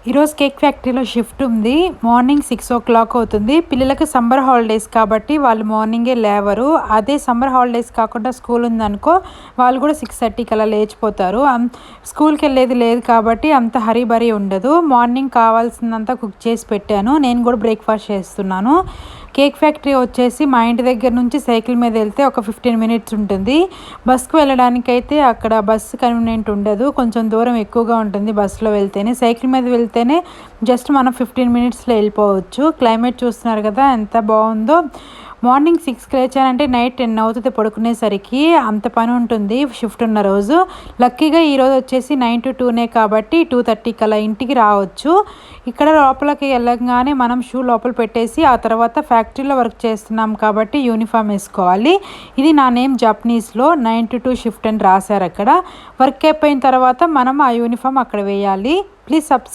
ఈరోజు కేక్ ఫ్యాక్టరీలో షిఫ్ట్ ఉంది. మార్నింగ్ 6:00 అవుతుంది. పిల్లలకు సమ్మర్ హాలిడేస్ కాబట్టి వాళ్ళు మార్నింగే లేవరు. అదే సమ్మర్ హాలిడేస్ కాకుండా స్కూల్ ఉందనుకో వాళ్ళు కూడా 6:30కి అలా లేచిపోతారు. స్కూల్కి వెళ్ళేది లేదు కాబట్టి అంత హరీబరీ ఉండదు. మార్నింగ్ కావాల్సిందంతా కుక్ చేసి పెట్టాను. నేను కూడా బ్రేక్ఫాస్ట్ చేస్తున్నాను. కేక్ ఫ్యాక్టరీ వచ్చేసి మా ఇంటి దగ్గర నుంచి సైకిల్ మీద వెళ్తే ఒక 15 మినిట్స్ ఉంటుంది. బస్సుకు వెళ్ళడానికైతే అక్కడ బస్సు కన్వీనియంట్ ఉండదు. కొంచెం దూరం ఎక్కువగా ఉంటుంది బస్సులో వెళ్తేనే. సైకిల్ మీద వెళ్తేనే జస్ట్ మనం 15 మినిట్స్లో వెళ్ళిపోవచ్చు. క్లైమేట్ చూస్తున్నారు కదా ఎంత బాగుందో. మార్నింగ్ 6కి లేచానంటే నైట్ 10 అవుతుంది పడుకునేసరికి. అంత పని ఉంటుంది షిఫ్ట్ ఉన్న రోజు. లక్కీగా ఈరోజు వచ్చేసి 9 to 2నే కాబట్టి 2:30కి అలా ఇంటికి రావచ్చు. ఇక్కడ లోపలికి వెళ్ళగానే మనం షూ లోపల పెట్టేసి ఆ తర్వాత ఫ్యాక్టరీలో వర్క్ చేస్తున్నాం కాబట్టి యూనిఫామ్ వేసుకోవాలి. ఇది నా నేమ్ జపనీస్లో 9 to 2 షిఫ్ట్ అని రాశారు అక్కడ. వర్క్ అయిపోయిన తర్వాత మనం ఆ యూనిఫామ్ అక్కడ వేయాలి. Please subscribe.